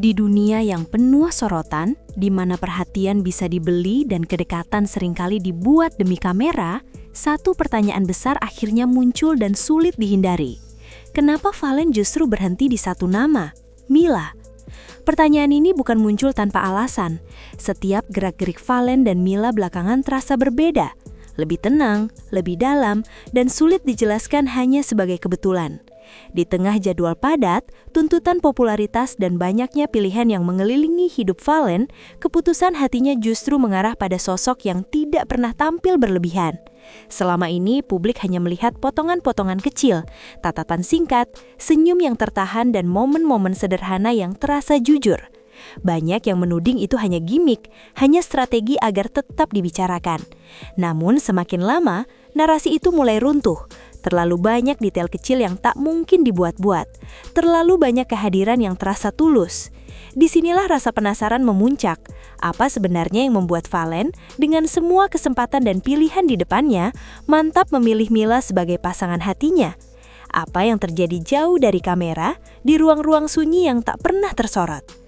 Di dunia yang penuh sorotan, di mana perhatian bisa dibeli dan kedekatan seringkali dibuat demi kamera, satu pertanyaan besar akhirnya muncul dan sulit dihindari. Kenapa Valen justru berhenti di satu nama, Mila? Pertanyaan ini bukan muncul tanpa alasan. Setiap gerak-gerik Valen dan Mila belakangan terasa berbeda, lebih tenang, lebih dalam, dan sulit dijelaskan hanya sebagai kebetulan. Di tengah jadwal padat, tuntutan popularitas dan banyaknya pilihan yang mengelilingi hidup Valen, keputusan hatinya justru mengarah pada sosok yang tidak pernah tampil berlebihan. Selama ini, publik hanya melihat potongan-potongan kecil, tatapan singkat, senyum yang tertahan, dan momen-momen sederhana yang terasa jujur. Banyak yang menuding itu hanya gimik, hanya strategi agar tetap dibicarakan. Namun semakin lama, narasi itu mulai runtuh. Terlalu banyak detail kecil yang tak mungkin dibuat-buat. Terlalu banyak kehadiran yang terasa tulus. Disinilah rasa penasaran memuncak. Apa sebenarnya yang membuat Valen, dengan semua kesempatan dan pilihan di depannya, mantap memilih Mila sebagai pasangan hatinya? Apa yang terjadi jauh dari kamera, di ruang-ruang sunyi yang tak pernah tersorot?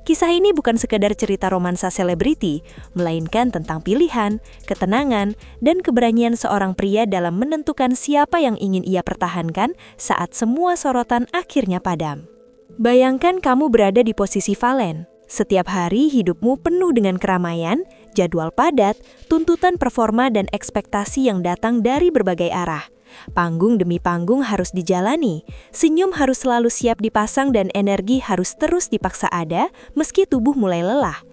Kisah ini bukan sekedar cerita romansa selebriti, melainkan tentang pilihan, ketenangan, dan keberanian seorang pria dalam menentukan siapa yang ingin ia pertahankan saat semua sorotan akhirnya padam. Bayangkan kamu berada di posisi Valen. Setiap hari hidupmu penuh dengan keramaian, jadwal padat, tuntutan performa dan ekspektasi yang datang dari berbagai arah. Panggung demi panggung harus dijalani, senyum harus selalu siap dipasang dan energi harus terus dipaksa ada meski tubuh mulai lelah.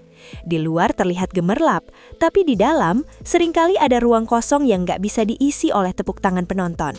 Di luar terlihat gemerlap, tapi di dalam seringkali ada ruang kosong yang gak bisa diisi oleh tepuk tangan penonton.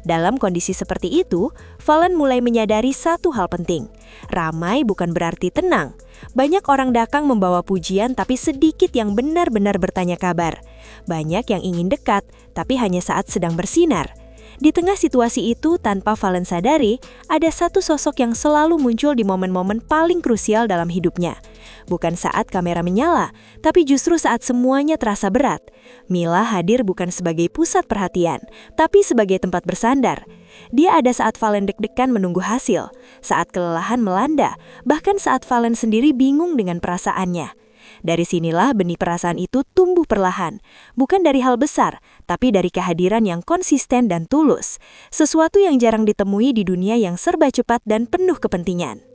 Dalam kondisi seperti itu, Valen mulai menyadari satu hal penting. Ramai bukan berarti tenang. Banyak orang datang membawa pujian tapi sedikit yang benar-benar bertanya kabar. Banyak yang ingin dekat, tapi hanya saat sedang bersinar. Di tengah situasi itu, tanpa Valen sadari, ada satu sosok yang selalu muncul di momen-momen paling krusial dalam hidupnya. Bukan saat kamera menyala, tapi justru saat semuanya terasa berat. Mila hadir bukan sebagai pusat perhatian, tapi sebagai tempat bersandar. Dia ada saat Valen deg-degan menunggu hasil, saat kelelahan melanda, bahkan saat Valen sendiri bingung dengan perasaannya. Dari sinilah benih perasaan itu tumbuh perlahan, bukan dari hal besar, tapi dari kehadiran yang konsisten dan tulus, sesuatu yang jarang ditemui di dunia yang serba cepat dan penuh kepentingan.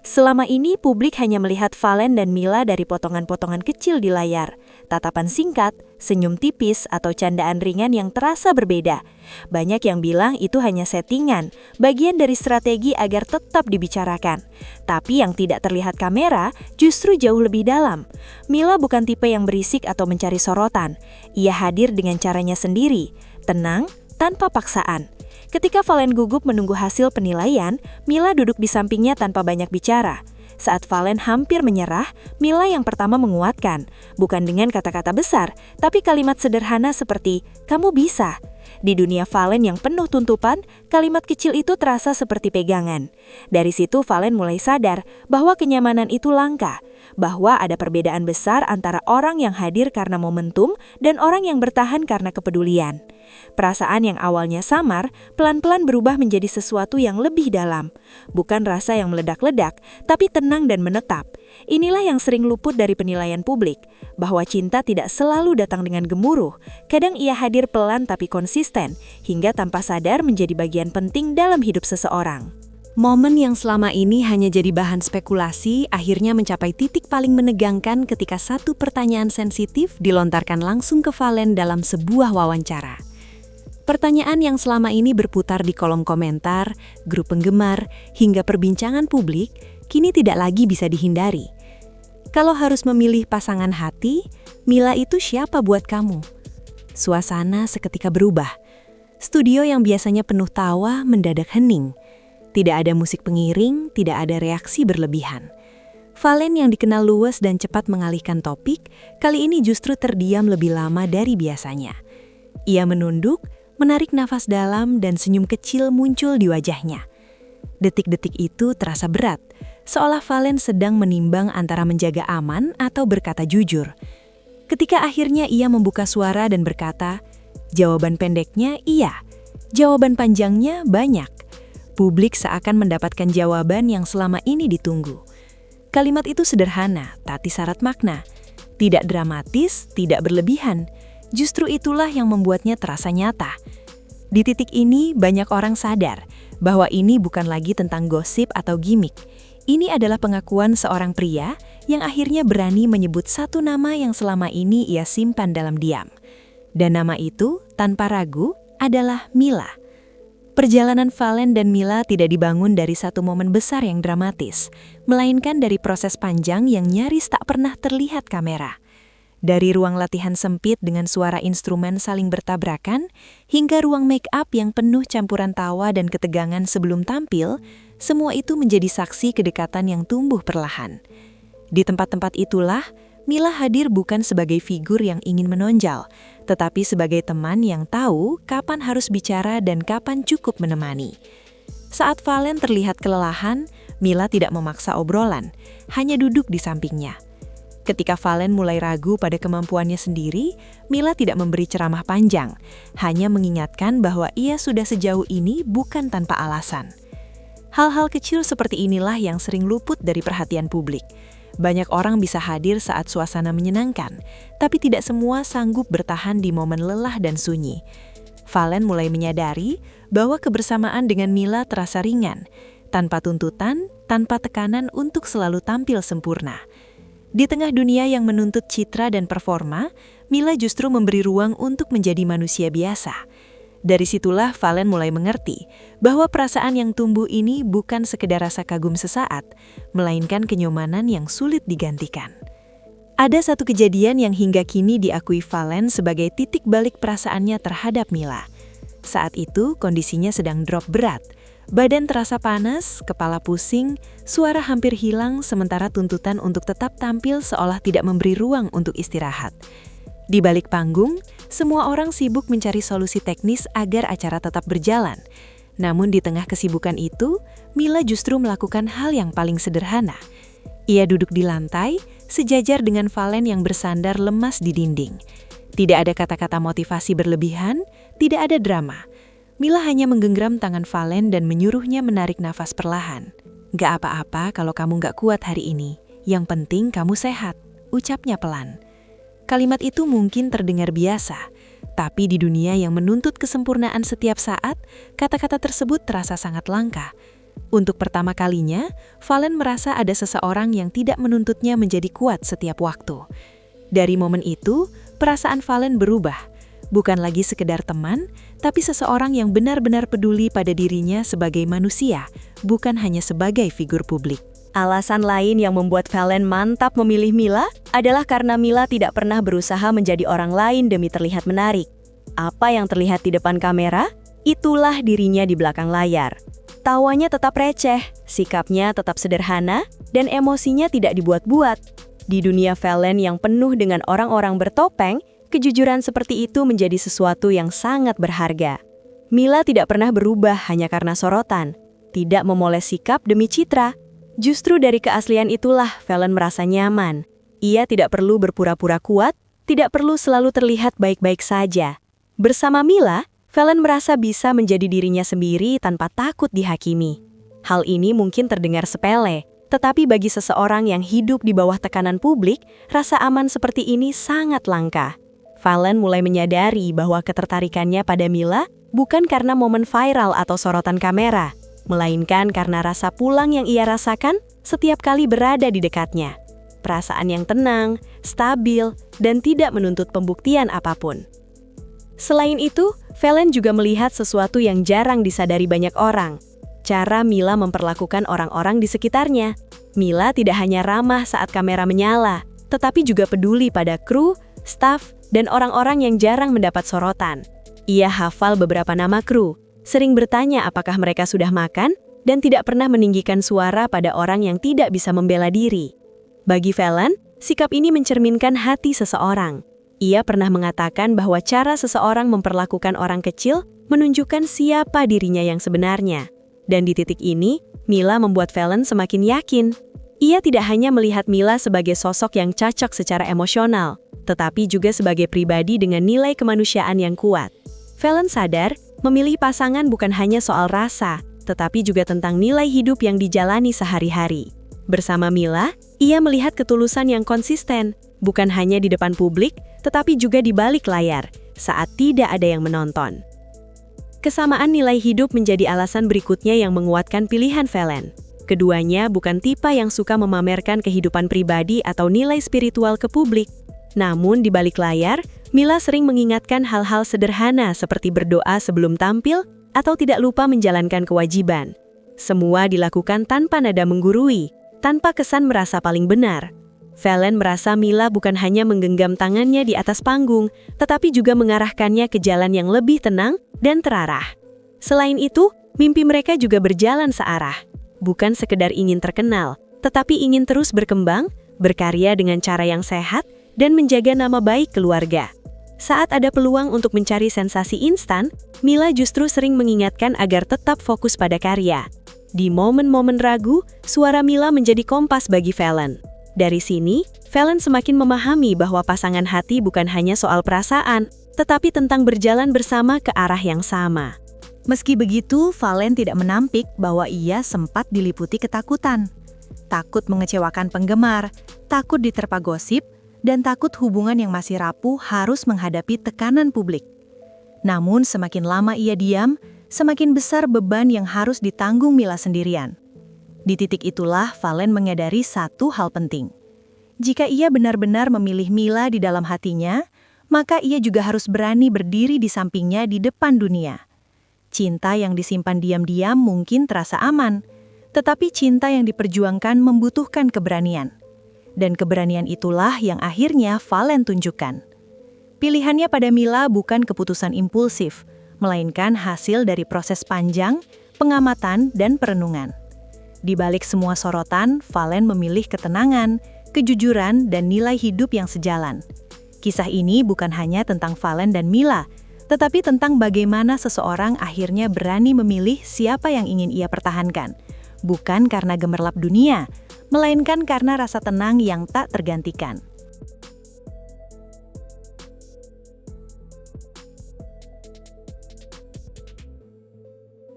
Selama ini publik hanya melihat Valen dan Mila dari potongan-potongan kecil di layar, tatapan singkat, senyum tipis, atau candaan ringan yang terasa berbeda. Banyak yang bilang itu hanya settingan, bagian dari strategi agar tetap dibicarakan. Tapi yang tidak terlihat kamera justru jauh lebih dalam. Mila bukan tipe yang berisik atau mencari sorotan. Ia hadir dengan caranya sendiri, tenang, tanpa paksaan. Ketika Valen gugup menunggu hasil penilaian, Mila duduk di sampingnya tanpa banyak bicara. Saat Valen hampir menyerah, Mila yang pertama menguatkan, bukan dengan kata-kata besar, tapi kalimat sederhana seperti, "Kamu bisa." Di dunia Valen yang penuh tuntutan, kalimat kecil itu terasa seperti pegangan. Dari situ Valen mulai sadar bahwa kenyamanan itu langka, bahwa ada perbedaan besar antara orang yang hadir karena momentum dan orang yang bertahan karena kepedulian. Perasaan yang awalnya samar, pelan-pelan berubah menjadi sesuatu yang lebih dalam. Bukan rasa yang meledak-ledak, tapi tenang dan menetap. Inilah yang sering luput dari penilaian publik, bahwa cinta tidak selalu datang dengan gemuruh. Kadang ia hadir pelan tapi konsisten, hingga tanpa sadar menjadi bagian penting dalam hidup seseorang. Momen yang selama ini hanya jadi bahan spekulasi akhirnya mencapai titik paling menegangkan ketika satu pertanyaan sensitif dilontarkan langsung ke Valen dalam sebuah wawancara. Pertanyaan yang selama ini berputar di kolom komentar, grup penggemar, hingga perbincangan publik, kini tidak lagi bisa dihindari. Kalau harus memilih pasangan hati, Mila itu siapa buat kamu? Suasana seketika berubah. Studio yang biasanya penuh tawa mendadak hening. Tidak ada musik pengiring, tidak ada reaksi berlebihan. Valen yang dikenal luwes dan cepat mengalihkan topik, kali ini justru terdiam lebih lama dari biasanya. Ia menunduk, menarik nafas dalam dan senyum kecil muncul di wajahnya. Detik-detik itu terasa berat, seolah Valen sedang menimbang antara menjaga aman atau berkata jujur. Ketika akhirnya ia membuka suara dan berkata, jawaban pendeknya iya, jawaban panjangnya banyak. Publik seakan mendapatkan jawaban yang selama ini ditunggu. Kalimat itu sederhana, tapi syarat makna. Tidak dramatis, tidak berlebihan. Justru itulah yang membuatnya terasa nyata. Di titik ini, banyak orang sadar bahwa ini bukan lagi tentang gosip atau gimmick. Ini adalah pengakuan seorang pria yang akhirnya berani menyebut satu nama yang selama ini ia simpan dalam diam. Dan nama itu, tanpa ragu, adalah Mila. Perjalanan Valen dan Mila tidak dibangun dari satu momen besar yang dramatis, melainkan dari proses panjang yang nyaris tak pernah terlihat kamera. Dari ruang latihan sempit dengan suara instrumen saling bertabrakan, hingga ruang make up yang penuh campuran tawa dan ketegangan sebelum tampil, semua itu menjadi saksi kedekatan yang tumbuh perlahan. Di tempat-tempat itulah, Mila hadir bukan sebagai figur yang ingin menonjol, tetapi sebagai teman yang tahu kapan harus bicara dan kapan cukup menemani. Saat Valen terlihat kelelahan, Mila tidak memaksa obrolan, hanya duduk di sampingnya. Ketika Valen mulai ragu pada kemampuannya sendiri, Mila tidak memberi ceramah panjang, hanya mengingatkan bahwa ia sudah sejauh ini bukan tanpa alasan. Hal-hal kecil seperti inilah yang sering luput dari perhatian publik. Banyak orang bisa hadir saat suasana menyenangkan, tapi tidak semua sanggup bertahan di momen lelah dan sunyi. Valen mulai menyadari bahwa kebersamaan dengan Mila terasa ringan, tanpa tuntutan, tanpa tekanan untuk selalu tampil sempurna. Di tengah dunia yang menuntut citra dan performa, Mila justru memberi ruang untuk menjadi manusia biasa. Dari situlah Valen mulai mengerti bahwa perasaan yang tumbuh ini bukan sekedar rasa kagum sesaat, melainkan kenyamanan yang sulit digantikan. Ada satu kejadian yang hingga kini diakui Valen sebagai titik balik perasaannya terhadap Mila. Saat itu kondisinya sedang drop berat. Badan terasa panas, kepala pusing, suara hampir hilang sementara tuntutan untuk tetap tampil seolah tidak memberi ruang untuk istirahat. Di balik panggung, semua orang sibuk mencari solusi teknis agar acara tetap berjalan. Namun di tengah kesibukan itu, Mila justru melakukan hal yang paling sederhana. Ia duduk di lantai, sejajar dengan Valen yang bersandar lemas di dinding. Tidak ada kata-kata motivasi berlebihan, tidak ada drama. Mila hanya menggenggam tangan Valen dan menyuruhnya menarik nafas perlahan. "Gak apa-apa kalau kamu gak kuat hari ini. Yang penting kamu sehat," ucapnya pelan. Kalimat itu mungkin terdengar biasa, tapi di dunia yang menuntut kesempurnaan setiap saat, kata-kata tersebut terasa sangat langka. Untuk pertama kalinya, Valen merasa ada seseorang yang tidak menuntutnya menjadi kuat setiap waktu. Dari momen itu, perasaan Valen berubah. Bukan lagi sekedar teman, tapi seseorang yang benar-benar peduli pada dirinya sebagai manusia, bukan hanya sebagai figur publik. Alasan lain yang membuat Valen mantap memilih Mila adalah karena Mila tidak pernah berusaha menjadi orang lain demi terlihat menarik. Apa yang terlihat di depan kamera, itulah dirinya di belakang layar. Tawanya tetap receh, sikapnya tetap sederhana, dan emosinya tidak dibuat-buat. Di dunia Valen yang penuh dengan orang-orang bertopeng, kejujuran seperti itu menjadi sesuatu yang sangat berharga. Mila tidak pernah berubah hanya karena sorotan, tidak memoles sikap demi citra. Justru dari keaslian itulah Valen merasa nyaman. Ia tidak perlu berpura-pura kuat, tidak perlu selalu terlihat baik-baik saja. Bersama Mila, Valen merasa bisa menjadi dirinya sendiri tanpa takut dihakimi. Hal ini mungkin terdengar sepele, tetapi bagi seseorang yang hidup di bawah tekanan publik, rasa aman seperti ini sangat langka. Valen mulai menyadari bahwa ketertarikannya pada Mila bukan karena momen viral atau sorotan kamera, melainkan karena rasa pulang yang ia rasakan setiap kali berada di dekatnya. Perasaan yang tenang, stabil, dan tidak menuntut pembuktian apapun. Selain itu, Valen juga melihat sesuatu yang jarang disadari banyak orang. Cara Mila memperlakukan orang-orang di sekitarnya. Mila tidak hanya ramah saat kamera menyala, tetapi juga peduli pada kru, staf, dan orang-orang yang jarang mendapat sorotan. Ia hafal beberapa nama kru, sering bertanya apakah mereka sudah makan, dan tidak pernah meninggikan suara pada orang yang tidak bisa membela diri. Bagi Valen, sikap ini mencerminkan hati seseorang. Ia pernah mengatakan bahwa cara seseorang memperlakukan orang kecil menunjukkan siapa dirinya yang sebenarnya. Dan di titik ini, Mila membuat Valen semakin yakin. Ia tidak hanya melihat Mila sebagai sosok yang cocok secara emosional, tetapi juga sebagai pribadi dengan nilai kemanusiaan yang kuat. Valen sadar, memilih pasangan bukan hanya soal rasa, tetapi juga tentang nilai hidup yang dijalani sehari-hari. Bersama Mila, ia melihat ketulusan yang konsisten, bukan hanya di depan publik, tetapi juga di balik layar, saat tidak ada yang menonton. Kesamaan nilai hidup menjadi alasan berikutnya yang menguatkan pilihan Valen. Keduanya bukan tipe yang suka memamerkan kehidupan pribadi atau nilai spiritual ke publik. Namun di balik layar, Mila sering mengingatkan hal-hal sederhana seperti berdoa sebelum tampil atau tidak lupa menjalankan kewajiban. Semua dilakukan tanpa nada menggurui, tanpa kesan merasa paling benar. Valen merasa Mila bukan hanya menggenggam tangannya di atas panggung, tetapi juga mengarahkannya ke jalan yang lebih tenang dan terarah. Selain itu, mimpi mereka juga berjalan searah. Bukan sekedar ingin terkenal, tetapi ingin terus berkembang, berkarya dengan cara yang sehat, dan menjaga nama baik keluarga. Saat ada peluang untuk mencari sensasi instan, Mila justru sering mengingatkan agar tetap fokus pada karya. Di momen-momen ragu, suara Mila menjadi kompas bagi Valen. Dari sini, Valen semakin memahami bahwa pasangan hati bukan hanya soal perasaan, tetapi tentang berjalan bersama ke arah yang sama. Meski begitu, Valen tidak menampik bahwa ia sempat diliputi ketakutan. Takut mengecewakan penggemar, takut diterpa gosip, dan takut hubungan yang masih rapuh harus menghadapi tekanan publik. Namun semakin lama ia diam, semakin besar beban yang harus ditanggung Mila sendirian. Di titik itulah Valen menyadari satu hal penting. Jika ia benar-benar memilih Mila di dalam hatinya, maka ia juga harus berani berdiri di sampingnya di depan dunia. Cinta yang disimpan diam-diam mungkin terasa aman, tetapi cinta yang diperjuangkan membutuhkan keberanian. Dan keberanian itulah yang akhirnya Valen tunjukkan. Pilihannya pada Mila bukan keputusan impulsif, melainkan hasil dari proses panjang, pengamatan, dan perenungan. Di balik semua sorotan, Valen memilih ketenangan, kejujuran, dan nilai hidup yang sejalan. Kisah ini bukan hanya tentang Valen dan Mila, tetapi tentang bagaimana seseorang akhirnya berani memilih siapa yang ingin ia pertahankan. Bukan karena gemerlap dunia, melainkan karena rasa tenang yang tak tergantikan.